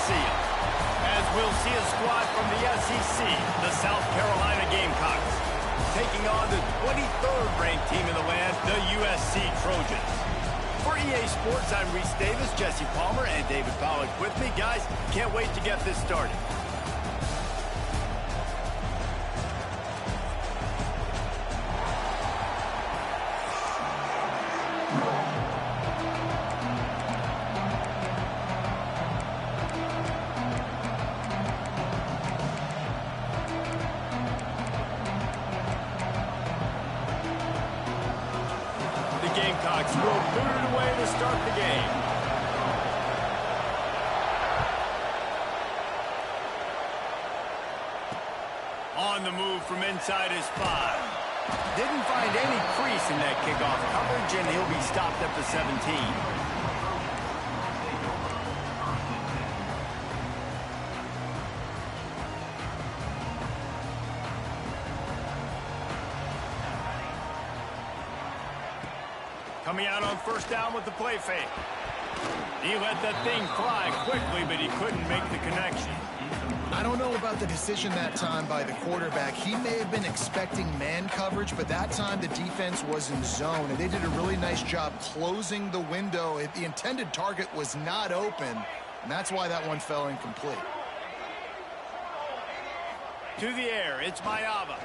see it. As we'll see a squad from the SEC, the South Carolina Gamecocks, taking on the 23rd ranked team in the land, the USC Trojans. For EA Sports, I'm Reese Davis, Jesse Palmer, and David Pollack with me. Guys, can't wait to get this started. Gamecocks will boot it away to start the game. On the move from inside his 5. Didn't find any crease in that kickoff coverage, and he'll be stopped at the 17. Coming out on first down with the play fake. He let that thing fly quickly, but he couldn't make the connection. I don't know about the decision that time by the quarterback. He may have been expecting man coverage, but that time the defense was in zone, and they did a really nice job closing the window. The intended target was not open, and that's why that one fell incomplete. To the air, it's Mayava.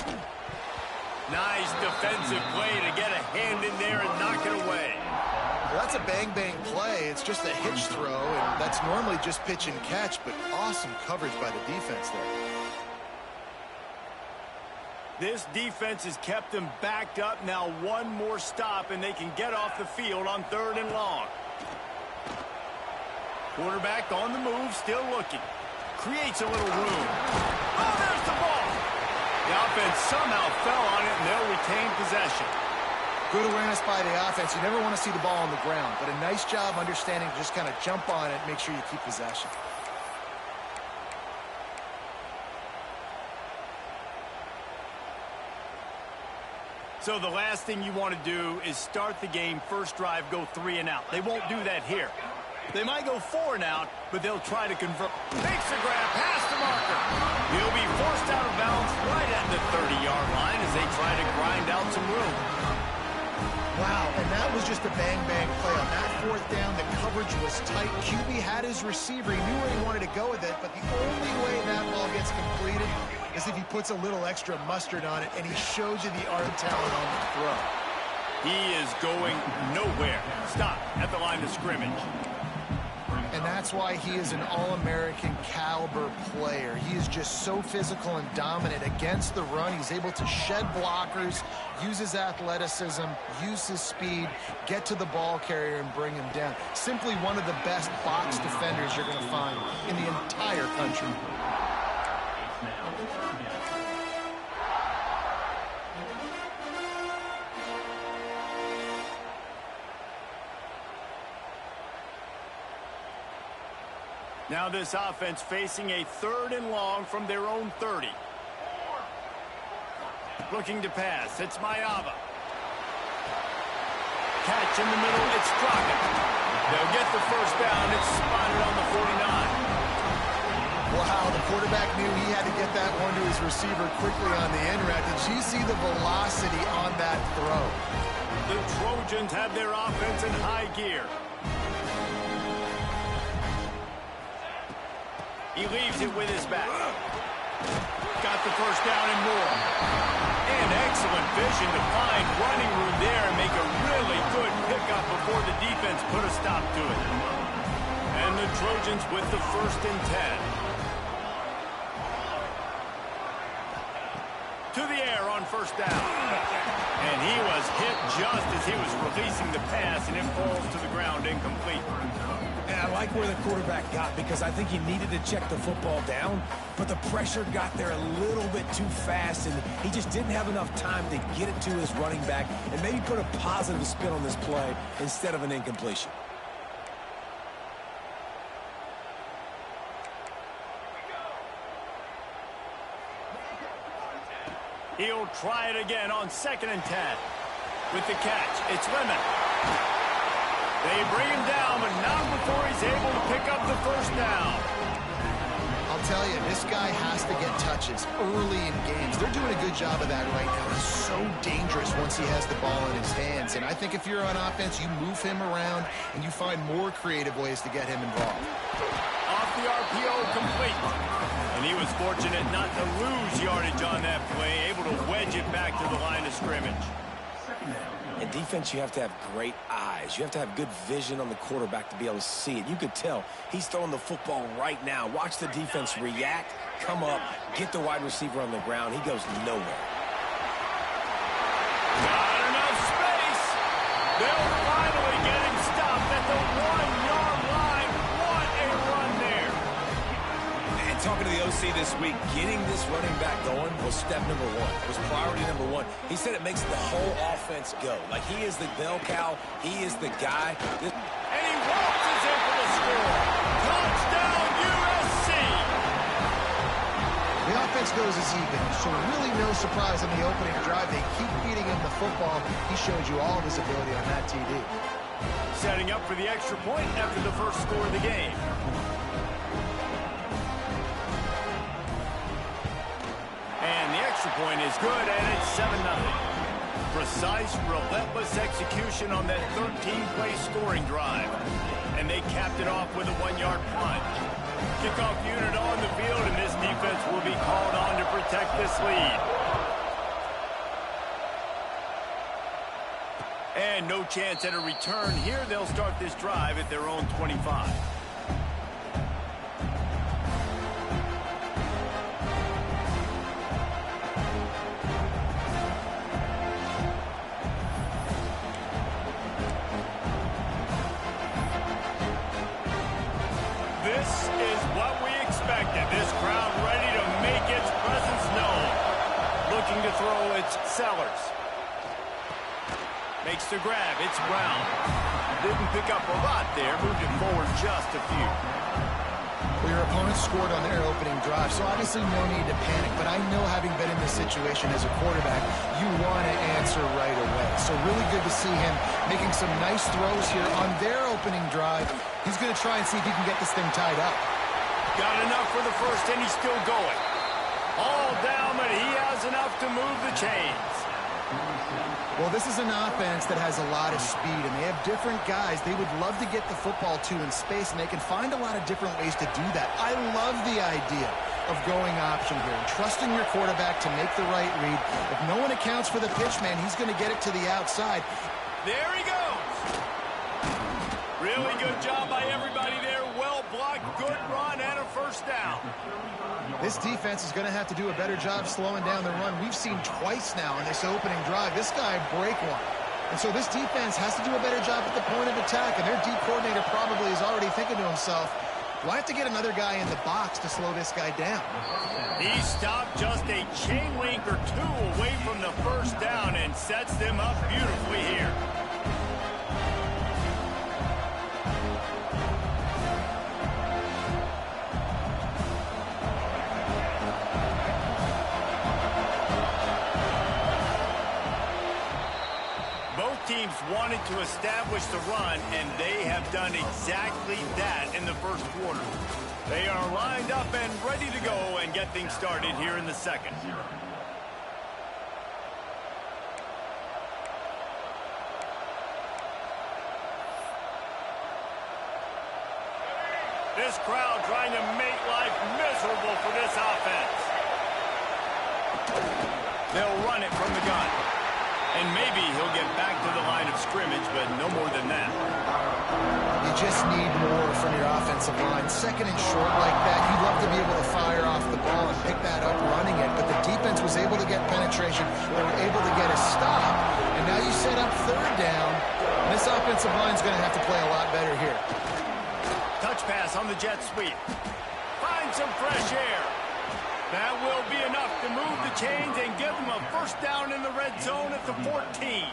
Nice defensive play to get a hand in there and knock it away. Well, that's a bang-bang play. It's just a hitch throw, and that's normally just pitch and catch, but awesome coverage by the defense there. This defense has kept them backed up. Now one more stop, and they can get off the field on 3rd and long. Quarterback on the move, still looking. Creates a little room. Oh, there's the ball. The offense somehow fell on it, and they'll retain possession. Good awareness by the offense. You never want to see the ball on the ground, but a nice job understanding to just kind of jump on it, make sure you keep possession. So the last thing you want to do is start the game, first drive, go 3 and out. They won't do that here. They might go 4 and out, but they'll try to convert. Makes the grab past the marker. He'll be forced out of bounds right at the 30-yard line as they try to grind out some room. Wow, and that was just a bang-bang play. On that 4th down, the coverage was tight. QB had his receiver. He knew where he wanted to go with it, but the only way that ball gets completed is if he puts a little extra mustard on it, and he shows you the arm talent on the throw. He is going nowhere. Stop at the line of scrimmage. And that's why he is an All-American caliber player. He is just so physical and dominant against the run. He's able to shed blockers, use his athleticism, use his speed, get to the ball carrier and bring him down. Simply one of the best box defenders you're going to find in the entire country. Now this offense facing a 3rd and long from their own 30. Looking to pass. It's Mayava. Catch in the middle. It's Straka. They'll get the first down. It's spotted on the 49. Wow, the quarterback knew he had to get that one to his receiver quickly on the end route. Did you see the velocity on that throw? The Trojans have their offense in high gear. He leaves it with his back. Got the first down and more. And excellent vision to find running room there and make a really good pickup before the defense put a stop to it. And the Trojans with the 1st and 10. To the air on first down. And he was hit just as he was releasing the pass, and it falls to the ground incomplete. And I like where the quarterback got because I think he needed to check the football down, but the pressure got there a little bit too fast, and he just didn't have enough time to get it to his running back and maybe put a positive spin on this play instead of an incompletion. He'll try it again on 2nd and 10. With the catch, it's Lemon. They bring him down, but not before he's able to pick up the first down. tell you, this guy has to get touches early in games. They're doing a good job of that right now. He's so dangerous once he has the ball in his hands. And I think if you're on offense, you move him around and you find more creative ways to get him involved. Off the RPO, complete. And he was fortunate not to lose yardage on that play, able to wedge it back to the line of scrimmage. In defense, you have to have great eyes. You have to have good vision on the quarterback to be able to see it. You could tell he's throwing the football right now. Watch the defense react, come up, get the wide receiver on the ground. He goes nowhere. Not enough space. They'll finally get him stopped at the 1-yard line. What a run there. And talking to the OC this week, getting this running back going was step number one, was priority number one. He said it makes the whole offense go. Like, he is the bell cow. He is the guy. And he waltzes in for the score. Touchdown, USC. The offense goes as even, so really no surprise on the opening drive. They keep feeding him the football. He showed you all of his ability on that TD. Setting up for the extra point after the first score of the game. And the extra point is good, and it's 7-0. Precise, relentless execution on that 13-play scoring drive. And they capped it off with a 1-yard plunge. Kickoff unit on the field, and this defense will be called on to protect this lead. And no chance at a return here. They'll start this drive at their own 25. This is what we expected. This crowd ready to make its presence known. Looking to throw its Sellers. Makes the grab. It's Brown. Didn't pick up a lot there. Moved it forward just a few. Well, your opponent scored on their opening drive, so obviously no need to panic. But I know, having been in this situation as a quarterback, you want to answer right away. So really good to see him making some nice throws here on their opening drive. He's going to try and see if he can get this thing tied up. Got enough for the first, and he's still going. All down, but he has enough to move the chains. Well, this is an offense that has a lot of speed, and they have different guys they would love to get the football to in space, and they can find a lot of different ways to do that. I love the idea of going option here and trusting your quarterback to make the right read. If no one accounts for the pitch, man, he's going to get it to the outside. There he goes. Really good job by everybody there. Well blocked, good run, and a first down. This defense is going to have to do a better job slowing down the run. We've seen twice now in this opening drive this guy break one. And so this defense has to do a better job at the point of attack, and their D coordinator probably is already thinking to himself, do I have to get another guy in the box to slow this guy down? He stopped just a chain link or two away from the first down and sets them up beautifully here. Teams wanted to establish the run, and they have done exactly that in the first quarter. They are lined up and ready to go and get things started here in the second. This crowd trying to make life miserable for this offense. They'll run it from the gun. And maybe he'll get back to the line of scrimmage, but no more than that. You just need more from your offensive line. Second and short like that, you'd love to be able to fire off the ball and pick that up running it. But the defense was able to get penetration. They were able to get a stop. And now you set up third down. And this offensive line is going to have to play a lot better here. Touch pass on the jet sweep. Find some fresh air. That will be enough to move the chains and give them a first down in the red zone at the 14.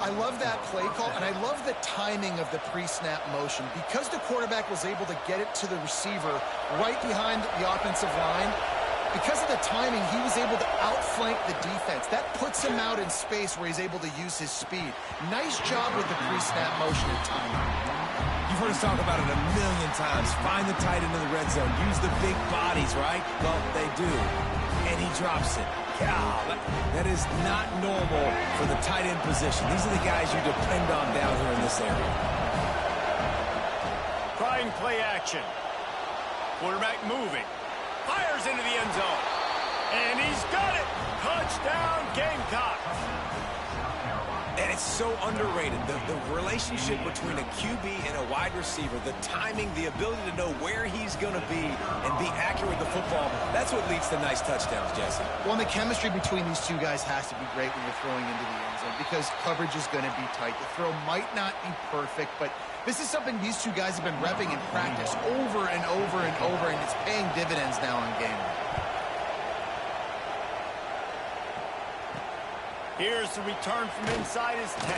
I love that play call, and I love the timing of the pre-snap motion. Because the quarterback was able to get it to the receiver right behind the offensive line, Because of the timing, he was able to outflank the defense. That puts him out in space where he's able to use his speed. Nice job with the pre-snap motion and timing. You've heard us talk about it a million times. Find the tight end in the red zone. Use the big bodies, right? Well, they do. And he drops it. Cow, that is not normal for the tight end position. These are the guys you depend on down here in this area. Trying play action. Quarterback moving. Fires into the end zone. And he's got it. Touchdown, Gamecocks. And it's so underrated. The relationship between a QB and a wide receiver, the timing, the ability to know where he's going to be and be accurate with the football, that's what leads to nice touchdowns, Jesse. Well, and the chemistry between these two guys has to be great when you're throwing into the end zone because coverage is going to be tight. The throw might not be perfect, but this is something these two guys have been repping in practice over and over and over, and it's paying dividends now in game. Here's the return from inside his 10.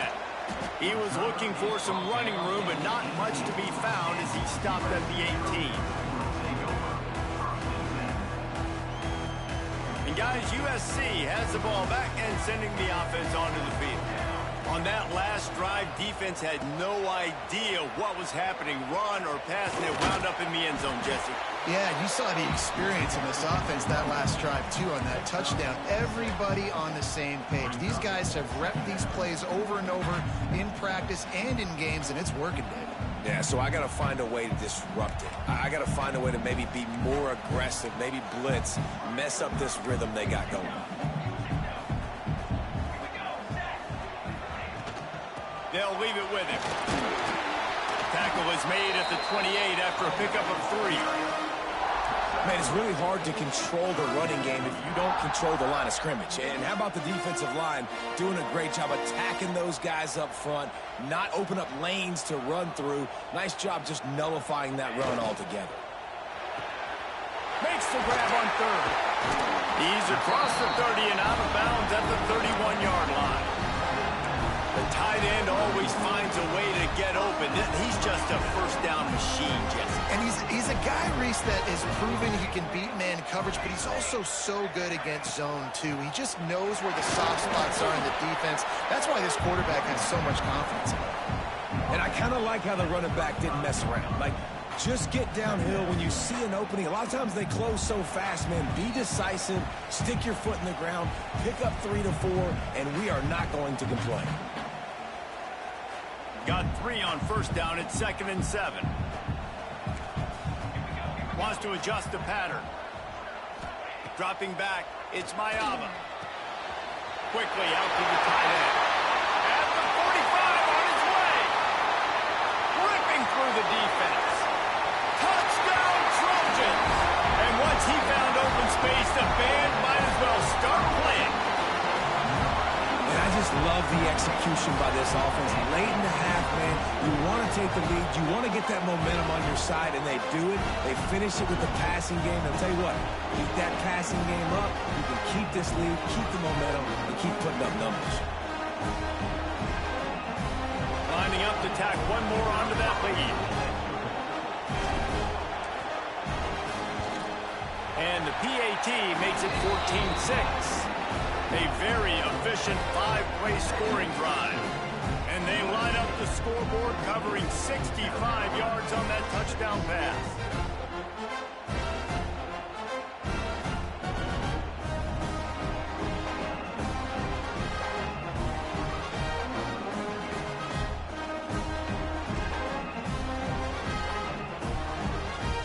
He was looking for some running room, but not much to be found as he stopped at the 18. And guys, USC has the ball back and sending the offense onto the field. On that last drive, defense had no idea what was happening, run or pass, and it wound up in the end zone, Jesse. Yeah, you saw the experience in this offense that last drive, too, on that touchdown. Everybody on the same page. These guys have repped these plays over and over in practice and in games, and it's working, David. Yeah, so I got to find a way to disrupt it. I got to find a way to maybe be more aggressive, maybe blitz, mess up this rhythm they got going. They'll leave it with him. Tackle is made at the 28 after a pickup of 3. Man, it's really hard to control the running game if you don't control the line of scrimmage. And how about the defensive line doing a great job attacking those guys up front, not open up lanes to run through. Nice job just nullifying that run altogether. Makes the grab on 3rd. He's across the 30 and out of bounds at the 31-yard line. The tight end always finds a way to get open. He's just a first down machine, Jesse. And he's a guy, Reese, that has proven he can beat man coverage, but he's also so good against zone, too. He just knows where the soft spots are in the defense. That's why this quarterback has so much confidence in him. And I kind of like how the running back didn't mess around. Like, just get downhill when you see an opening. A lot of times they close so fast, man. Be decisive, stick your foot in the ground, pick up 3 to 4, and we are not going to complain. Got 3 on first down at 2nd and 7. Wants to adjust the pattern. Dropping back, it's Mayaba. Quickly out to the tight end. At the 45 on his way. Ripping through the defense. Touchdown Trojans. And once he found open space, the band might as well start playing. And I just love the execution by this offense. Late in the half, man, you want to take the lead. You want to get that momentum on your side, and they do it. They finish it with the passing game. I'll tell you what, keep that passing game up. You can keep this lead, keep the momentum, and keep putting up numbers. Lining up to tack one more onto that lead. And the PAT makes it 14-6. A very efficient 5-play scoring drive. And they line up the scoreboard covering 65 yards on that touchdown pass.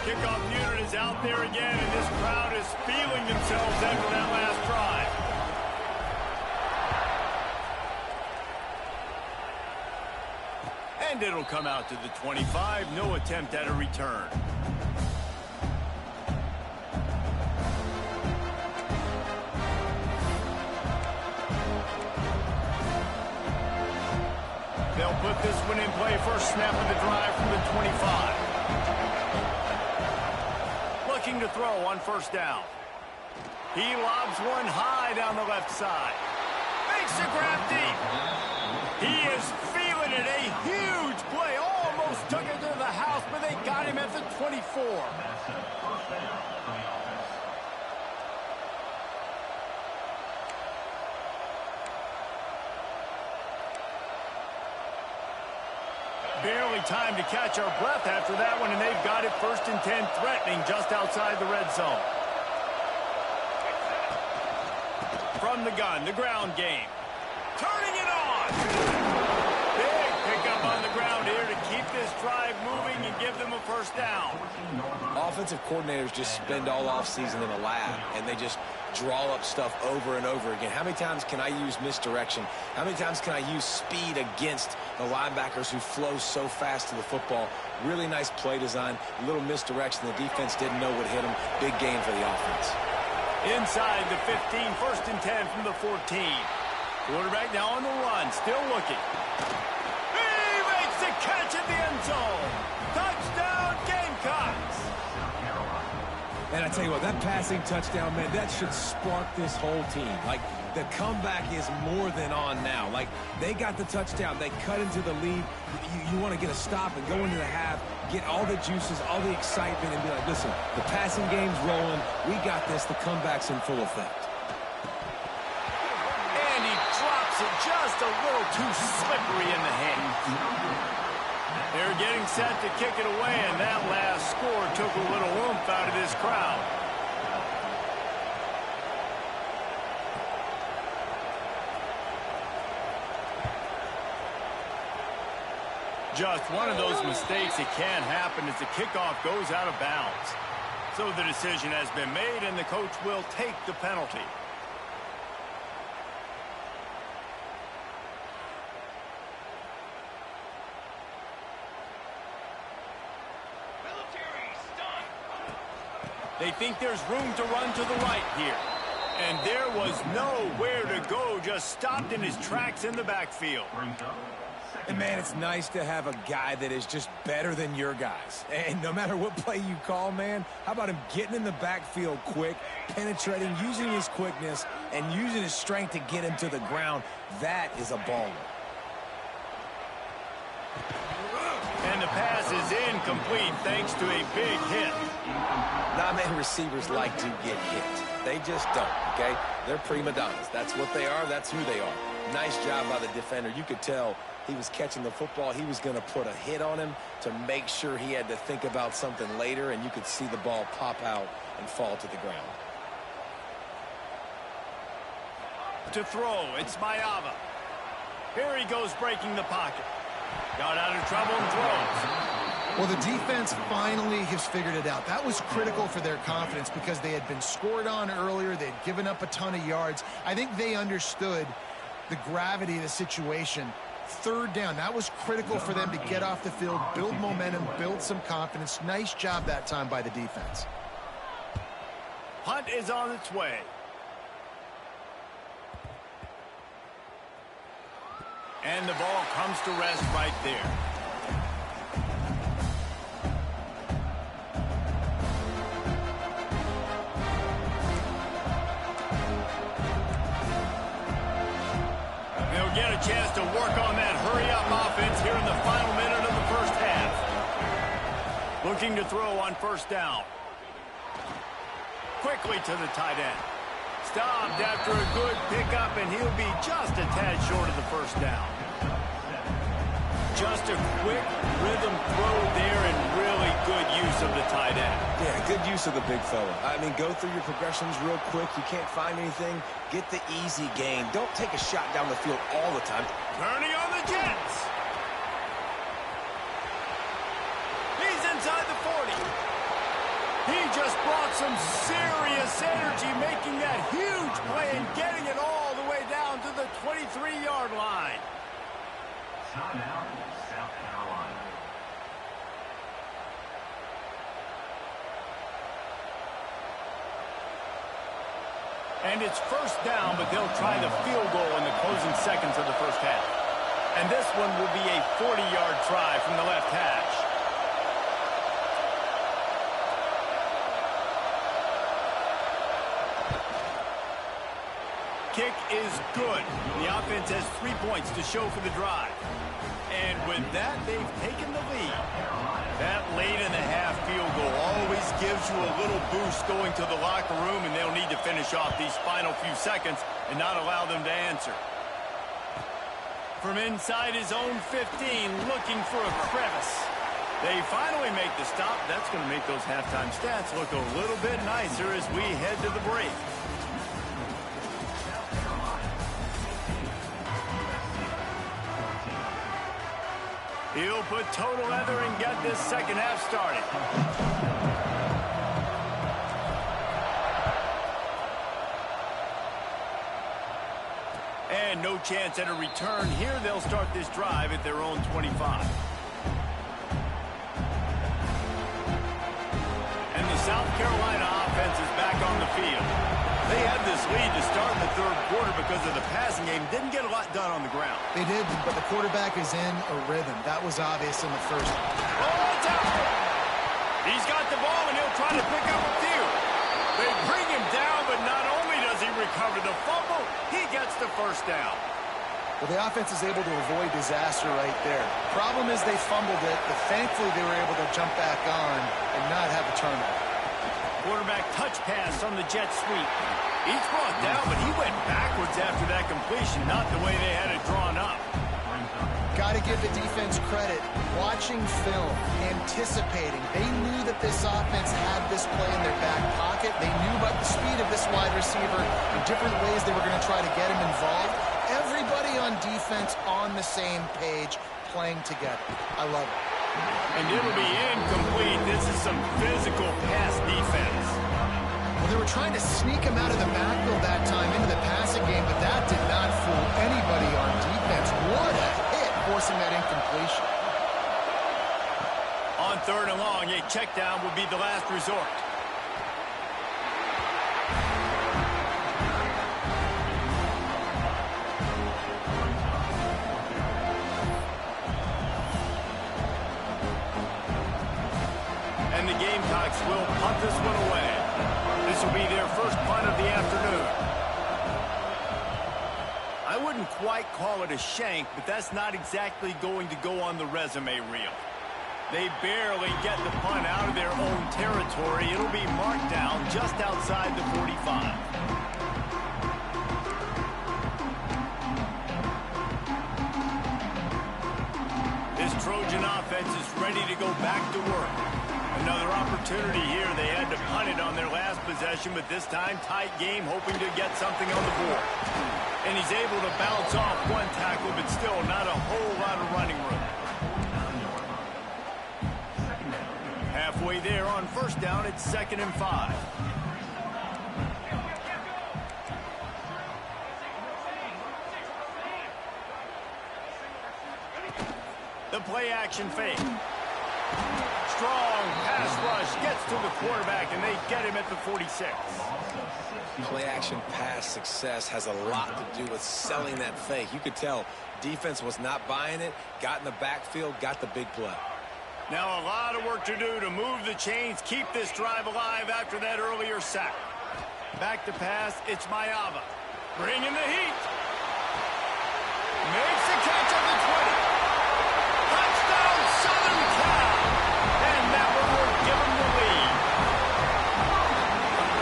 Kickoff unit is out there again, and this crowd is feeling themselves after that last drive. And it'll come out to the 25. No attempt at a return. They'll put this one in play. First snap of the drive from the 25. Looking to throw on first down. He lobs one high down the left side. Makes the grab deep. He is feeling it. A huge play. Almost took it to the house, but they got him at the 24. time to catch our breath after that one, and they've got it 1st and 10, threatening just outside the red zone. From the gun, the ground game. Turning it on. Big pickup on the ground here to keep this drive moving and give them a first down. Offensive coordinators just spend all offseason in a lab, and they just draw up stuff over and over again. How many times can I use misdirection? How many times can I use speed against the linebackers who flow so fast to the football? Really nice play design, a little misdirection. The defense didn't know what hit them. Big gain for the offense. Inside the 15, 1st and 10 from the 14. Quarterback now on the run, still looking. He makes the catch at the end zone. Touchdown, Gamecocks. And I tell you what, that passing touchdown, man, that should spark this whole team. Like, the comeback is more than on now. Like, they got the touchdown. They cut into the lead. You want to get a stop and go into the half, get all the juices, all the excitement, and be like, listen, the passing game's rolling. We got this. The comeback's in full effect. And he drops it just a little too slippery in the hands. They're getting set to kick it away, and that last score took a little oomph out of this crowd. Just one of those mistakes that can happen as the kickoff goes out of bounds. So the decision has been made, and the coach will take the penalty. They think there's room to run to the right here. And there was nowhere to go, just stopped in his tracks in the backfield. And, man, it's nice to have a guy that is just better than your guys. And no matter what play you call, man, how about him getting in the backfield quick, penetrating, using his quickness, and using his strength to get him to the ground? That is a baller. And the pass is incomplete thanks to a big hit. Not many receivers like to get hit. They just don't, okay? They're prima donnas. That's what they are. That's who they are. Nice job by the defender. You could tell he was catching the football. He was going to put a hit on him to make sure he had to think about something later, and you could see the ball pop out and fall to the ground. To throw, it's Mayava. Here he goes breaking the pocket. Got out of trouble and throws. Well, the defense finally has figured it out. That was critical for their confidence because they had been scored on earlier. They had given up a ton of yards. I think they understood the gravity of the situation. 3rd down, that was critical for them to get off the field, build momentum, build some confidence. Nice job that time by the defense. Punt is on its way. And the ball comes to rest right there. They'll get a chance to work on that hurry-up offense here in the final minute of the first half. Looking to throw on 1st down. Quickly to the tight end. Stopped after a good pickup, and he'll be just a tad short of the 1st down. Just a quick rhythm throw there and really good use of the tight end. Yeah, good use of the big fella. I mean, go through your progressions real quick. You can't find anything. Get the easy gain. Don't take a shot down the field all the time. Turning on the Jets. He's inside the 40. He just brought some serious energy, making that huge play and getting it all the way down to the 23-yard line. Timeout, South Carolina. And it's 1st down, but they'll try the field goal in the closing seconds of the first half. And this one will be a 40-yard try from the left hash. Kick is good. The offense has 3 points to show for the drive. And with that, they've taken the lead. That late in the half field goal always gives you a little boost going to the locker room, and they'll need to finish off these final few seconds and not allow them to answer. From inside his own 15, looking for a crevice. They finally make the stop. That's going to make those halftime stats look a little bit nicer as we head to the break. He'll put total leather and get this second half started. And no chance at a return here. They'll start this drive at their own 25. And the South Carolina offense is back on the field. They had this lead to start in the third quarter because of the passing game. Didn't get a lot done on the ground. They did, but the quarterback is in a rhythm. That was obvious in the first. Oh, it's out. He's got the ball, and he'll try to pick up a few. They bring him down, but not only does he recover the fumble, he gets the first down. Well, the offense is able to avoid disaster right there. Problem is they fumbled it, but thankfully they were able to jump back on and not have a turnover. Quarterback touch pass on the jet sweep. He's brought down, but he went backwards after that completion, not the way they had it drawn up. Got to give the defense credit. Watching film, anticipating. They knew that this offense had this play in their back pocket. They knew about the speed of this wide receiver and different ways they were going to try to get him involved. Everybody on defense on the same page, playing together. I love it. And it'll be incomplete. This is some physical pass defense. Well, they were trying to sneak him out of the backfield that time into the passing game, but that did not fool anybody on defense. What a hit, forcing that incompletion. On third and long, a check down would be the last resort. And the Gamecocks will punt this one away. This will be their first punt of the afternoon. I wouldn't quite call it a shank, but that's not exactly going to go on the resume reel. They barely get the punt out of their own territory. It'll be marked down just outside the 45. This Trojan offense is ready to go back to work. Another opportunity here. They had to punt it on their last possession, but this time tight game, hoping to get something on the board. And he's able to bounce off one tackle, but still not a whole lot of running room. Halfway there on first down, it's 2nd and 5. The play action fake. Strong pass rush gets to the quarterback, and they get him at the 46. Play action pass success has a lot to do with selling that fake. You could tell defense was not buying it, got in the backfield, got the big play. Now a lot of work to do to move the chains, keep this drive alive after that earlier sack. Back to pass, it's Mayava. Bringing the heat. Makes the catch at the 20. Touchdown, Southern Cal. And that one will give them the lead.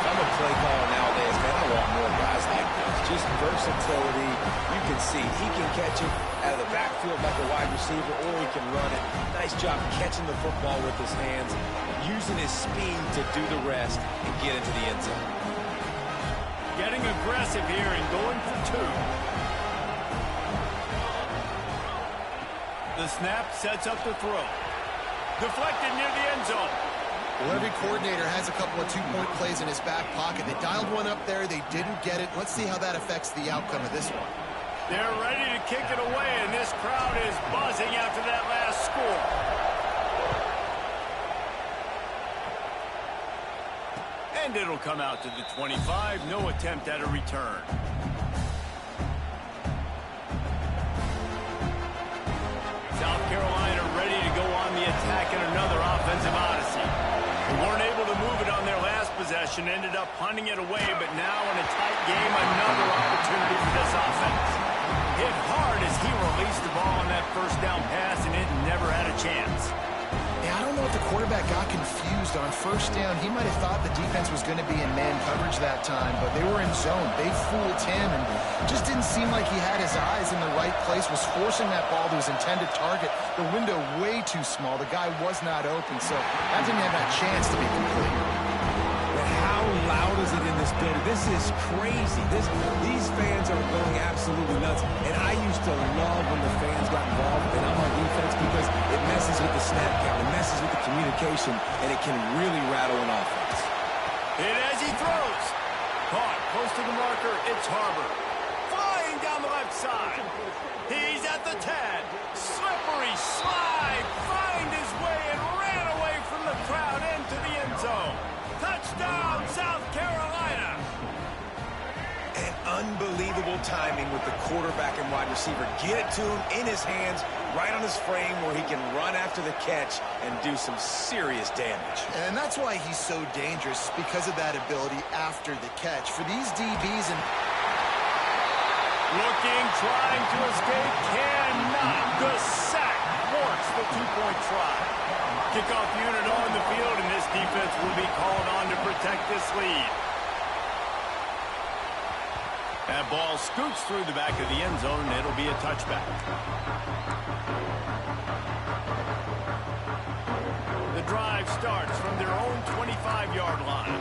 I'm a play caller nowadays, man. I want more guys like this. Just versatility. You can see he can catch it out of the backfield like a wide receiver, or he can run it. Nice job catching the football with his hands, using his speed to do the rest and get into the end zone. Getting aggressive here and going for two. The snap sets up the throw. Deflected near the end zone. Well, every coordinator has a couple of two-point plays in his back pocket. They dialed one up there. They didn't get it. Let's see how that affects the outcome of this one. They're ready to kick it away, and this crowd is buzzing after that last score. And it'll come out to the 25. No attempt at a return. South Carolina ready to go on the attack in another offensive odyssey. They weren't able to move it on their last possession, ended up punting it away, but now in a tight game, another opportunity for this offense. Hit hard as he released the ball on that first down pass, and it never had a chance. Yeah, I don't know if the quarterback got confused on first down. He might have thought the defense was going to be in man coverage that time, but they were in zone. They fooled him and just didn't seem like he had his eyes in the right place, was forcing that ball to his intended target. The window way too small. The guy was not open, so that didn't have that chance to be complete. But how loud is it in this building? This is crazy. These fans are going absolutely nuts. And I used to love when the fans got involved and I'm on defense because it messes with the snap count, it messes with the communication, and it can really rattle an offense. And as he throws, caught close to the marker, it's Harbor. Flying down the left side. He's at the 10. Slippery slide. Find his way and ran away from the crowd into the end zone. Touchdown, South Carolina. And unbelievable timing with the quarterback and wide receiver. Get it to him in his hands, right on his frame where he can run after the catch and do some serious damage. And that's why he's so dangerous, because of that ability after the catch. For these DBs and... Looking, trying to escape, cannot. The sack works the two-point try. Kickoff unit on the field, and this defense will be called on to protect this lead. That ball scoots through the back of the end zone, and it'll be a touchback. The drive starts from their own 25-yard line.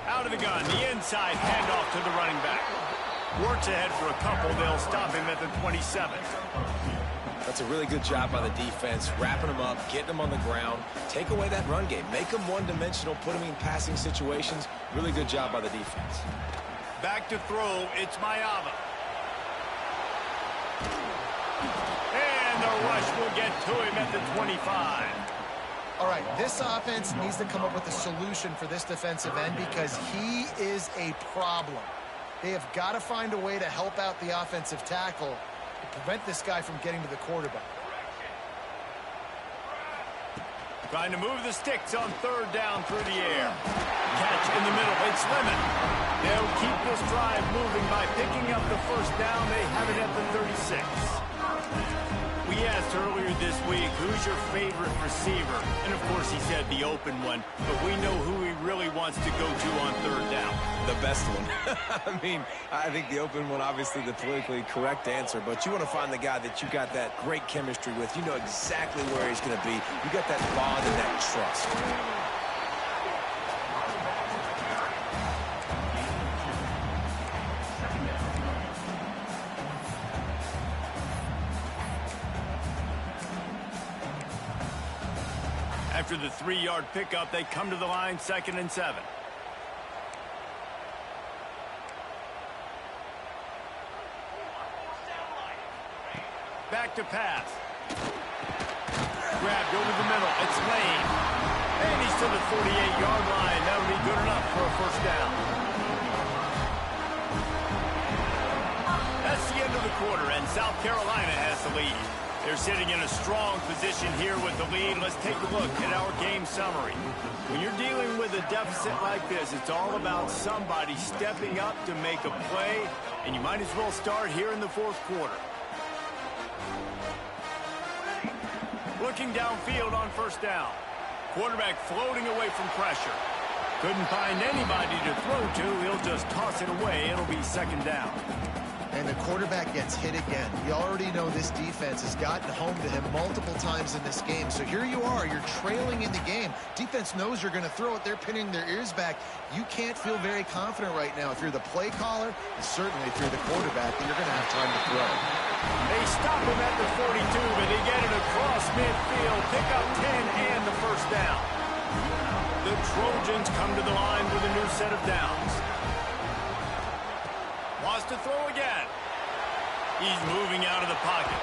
Out of the gun, the inside handoff to the running back. Works ahead for a couple. They'll stop him at the 27. That's a really good job by the defense, wrapping him up, getting him on the ground, take away that run game, make him one-dimensional, put him in passing situations. Really good job by the defense. Back to throw, it's Mayava. And the rush will get to him at the 25. All right, this offense needs to come up with a solution for this defensive end because he is a problem. They have got to find a way to help out the offensive tackle to prevent this guy from getting to the quarterback. Trying to move the sticks on third down through the air. Catch in the middle, it's Lemon. They'll keep this drive moving by picking up the first down. They have it at the 36. We asked earlier this week, who's your favorite receiver? And, of course, he said the open one. But we know who he really wants to go to on third down. The best one. I mean, I think the open one, obviously the politically correct answer. But you want to find the guy that you got that great chemistry with. You know exactly where he's going to be. You got that bond and that trust. After the 3-yard pickup, they come to the line, 2nd and 7. Back to pass. Grabbed over the middle. It's Lane. And he's to the 48-yard line. That'll be good enough for a first down. That's the end of the quarter, and South Carolina has the lead. They're sitting in a strong position here with the lead. Let's take a look at our game summary. When you're dealing with a deficit like this, it's all about somebody stepping up to make a play, and you might as well start here in the fourth quarter. Looking downfield on first down. Quarterback floating away from pressure. Couldn't find anybody to throw to. He'll just toss it away. It'll be 2nd down. And the quarterback gets hit again. We already know this defense has gotten home to him multiple times in this game. So here you are, you're trailing in the game. Defense knows you're going to throw it. They're pinning their ears back. You can't feel very confident right now if you're the play caller, and certainly if you're the quarterback, that you're going to have time to throw. They stop him at the 42, but they get it across midfield. Pick up 10 and the first down. The Trojans come to the line with a new set of downs. Wants to throw again. He's moving out of the pocket.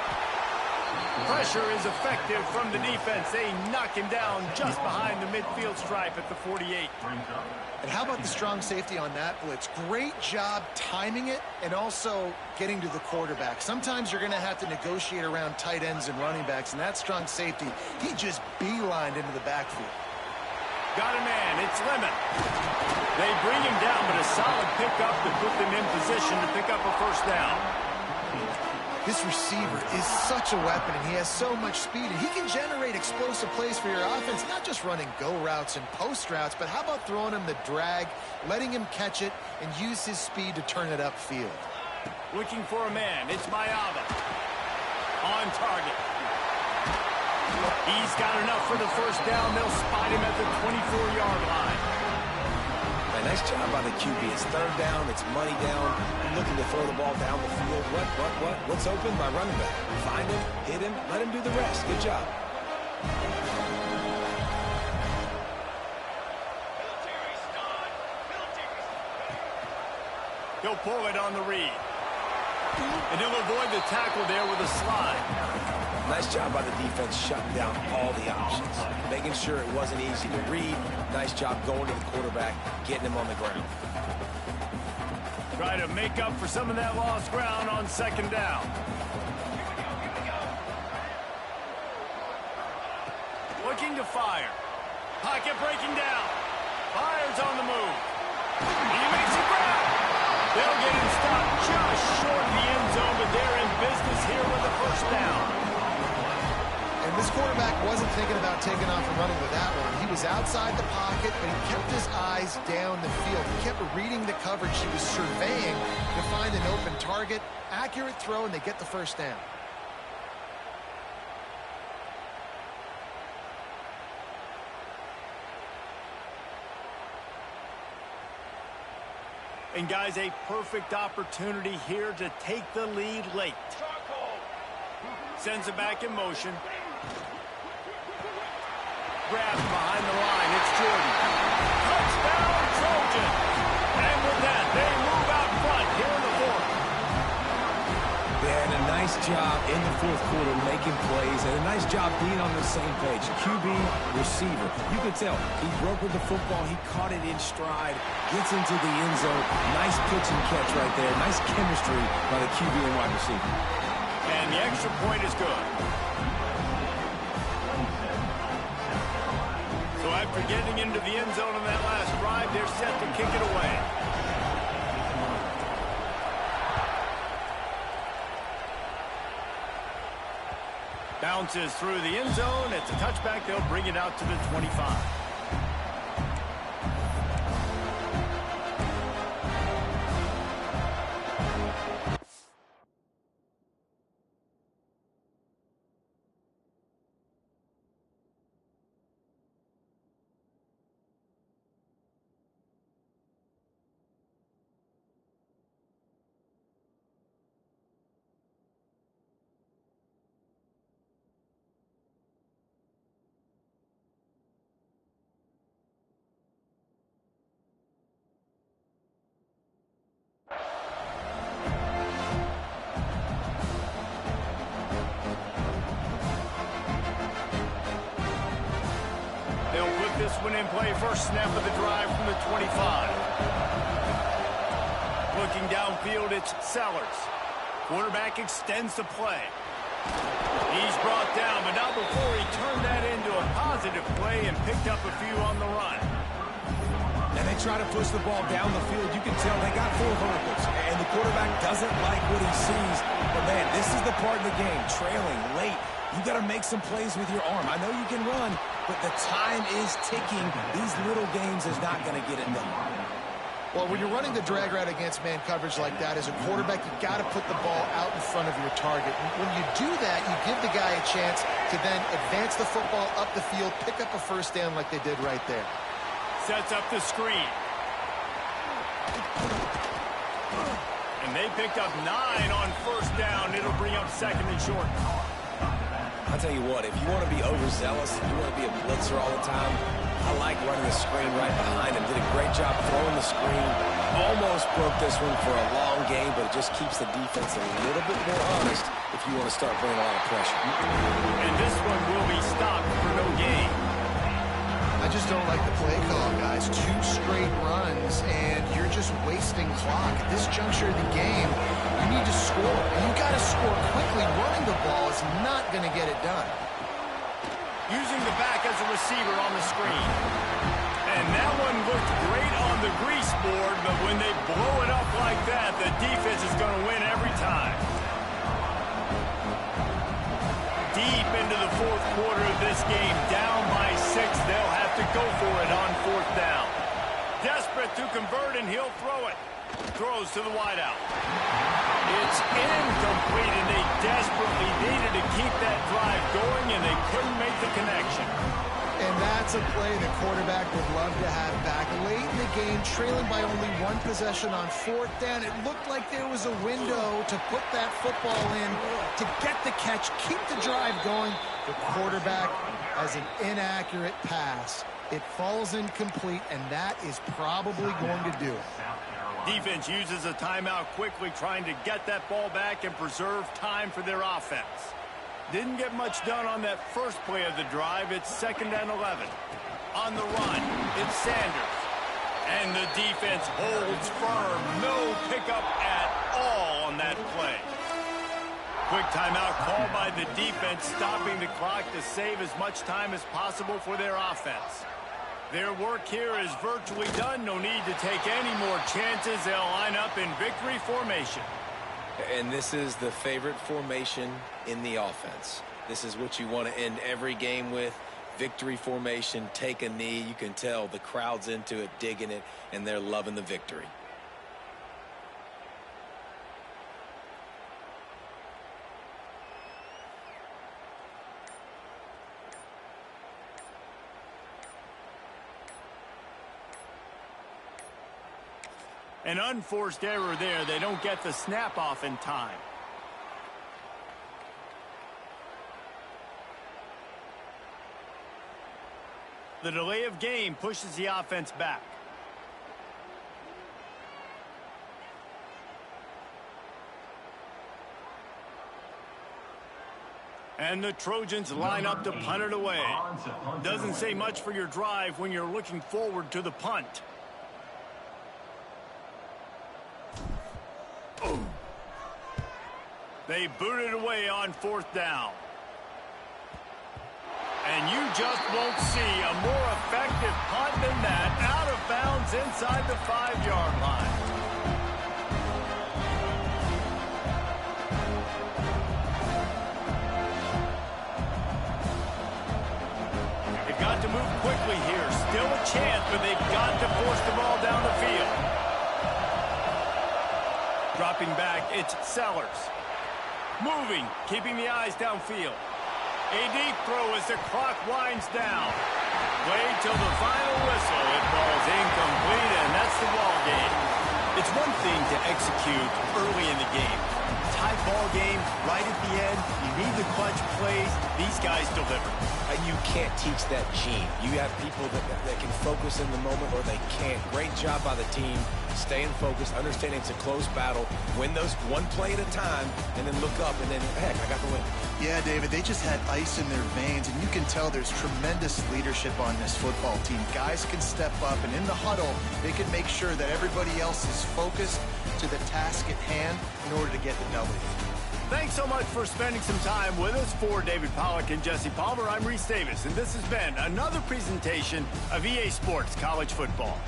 Pressure is effective from the defense. They knock him down just behind the midfield stripe at the 48. And how about the strong safety on that blitz? Great job timing it and also getting to the quarterback. Sometimes you're going to have to negotiate around tight ends and running backs, and that strong safety, he just beelined into the backfield. Got a man. It's Lemon. They bring him down, but a solid pickup to put them in position to pick up a first down. This receiver is such a weapon, and he has so much speed, and he can generate explosive plays for your offense, not just running go routes and post routes, but how about throwing him the drag, letting him catch it, and use his speed to turn it upfield. Looking for a man. It's Mayava. On target. He's got enough for the first down. They'll spot him at the 24-yard line. Nice job by the QB. It's third down. It's money down. Looking to throw the ball down the field. What's open? My running back. Find him, hit him, let him do the rest. Good job. He'll pull it on the read. And he'll avoid the tackle there with a slide. Nice job by the defense shutting down all the options. Making sure it wasn't easy to read. Nice job going to the quarterback, getting him on the ground. Try to make up for some of that lost ground on second down. Looking to fire. Pocket breaking down. Fires on the move. He makes a grab. They'll get him stopped just short of the end zone, but they're in business here with a first down. And this quarterback wasn't thinking about taking off and running with that one. He was outside the pocket, but he kept his eyes down the field. He kept reading the coverage. He was surveying to find an open target. Accurate throw, and they get the first down. And guys, a perfect opportunity here to take the lead late. Sends it back in motion. Grabs behind the line. It's Jordan. Touchdown, Trojan. And with that, they move out front here in the fourth. They had a nice job in the fourth quarter making plays, and a nice job being on the same page. QB, receiver. You could tell he broke with the football. He caught it in stride, gets into the end zone. Nice pitch and catch right there. Nice chemistry by the QB and wide receiver. And the extra point is good. So after getting into the end zone on that last drive, they're set to kick it away. Bounces through the end zone. It's a touchback. They'll bring it out to the 25. This one in play, first snap of the drive from the 25. Looking downfield, it's Sellers. Quarterback extends the play. He's brought down, but not before he turned that into a positive play and picked up a few on the run. And they try to push the ball down the field. You can tell they got four verticals, and the quarterback doesn't like what he sees. But, man, this is the part of the game, trailing late. You got to make some plays with your arm. I know you can run, but the time is ticking. These little games is not going to get it done. Well, when you're running the drag route against man coverage like that, as a quarterback, you got to put the ball out in front of your target. When you do that, you give the guy a chance to then advance the football up the field, pick up a first down like they did right there. Sets up the screen. And they picked up 9 on first down. It'll bring up second and short. I'll tell you what, if you want to be overzealous, if you want to be a blitzer all the time, I like running the screen right behind him. Did a great job throwing the screen. Almost broke this one for a long game, but it just keeps the defense a little bit more honest if you want to start bringing a lot of pressure. And this one will be stopped for no gain. I just don't like the play call, guys. 2 straight runs, and you're just wasting clock. At this juncture of the game, you need to score. And you got to score quickly. Running the ball is not going to get it done. Using the back as a receiver on the screen. And that one looked great on the grease board, but when they blow it up like that, the defense is going to win every time. deep into the fourth quarter of this game. Down by 6. They'll have to go for it on fourth down. Desperate to convert, and he'll throw it. Throws to the wideout. It's incomplete, and they desperately needed to keep that drive going, and they couldn't make the connection. And that's a play the quarterback would love to have back. Late in the game, trailing by only one possession on fourth down, it looked like there was a window to put that football in, to get the catch, keep the drive going. The quarterback has an inaccurate pass. It falls incomplete, and that is probably going to do it. Defense uses a timeout quickly, trying to get that ball back and preserve time for their offense. Didn't get much done on that first play of the drive. It's 2nd and 11. On the run, it's Sanders. And the defense holds firm. No pickup at all on that play. Quick timeout called by the defense, stopping the clock to save as much time as possible for their offense. Their work here is virtually done. No need to take any more chances. They'll line up in victory formation. And this is the favorite formation in the offense. This is what you want to end every game with. Victory formation, take a knee. You can tell the crowd's into it, digging it, and they're loving the victory. An unforced error there. They don't get the snap off in time. The delay of game pushes the offense back. And the Trojans line up to punt it away. Doesn't say much for your drive when you're looking forward to the punt. They boot it away on fourth down. And you just won't see a more effective punt than that. Out of bounds inside the 5-yard line. They've got to move quickly here. Still a chance, but they've got to force the ball down the field. Dropping back, it's Sellers. Moving, keeping the eyes downfield. A deep throw as the clock winds down. Played till the final whistle. It falls incomplete, and that's the ball game. It's one thing to execute early in the game. Tie ball game right at the end. You need the clutch plays. These guys deliver. And you can't teach that gene. You have people that can focus in the moment, or they can't. Great job by the team, staying focused, understanding it's a close battle, win those one play at a time, and then look up, and then, heck, I got the win. Yeah, David, they just had ice in their veins, and you can tell there's tremendous leadership on this football team. Guys can step up, and in the huddle, they can make sure that everybody else is focused to the task at hand in order to get the W. Thanks so much for spending some time with us. For David Pollack and Jesse Palmer, I'm Reese Davis, and this has been another presentation of EA Sports College Football.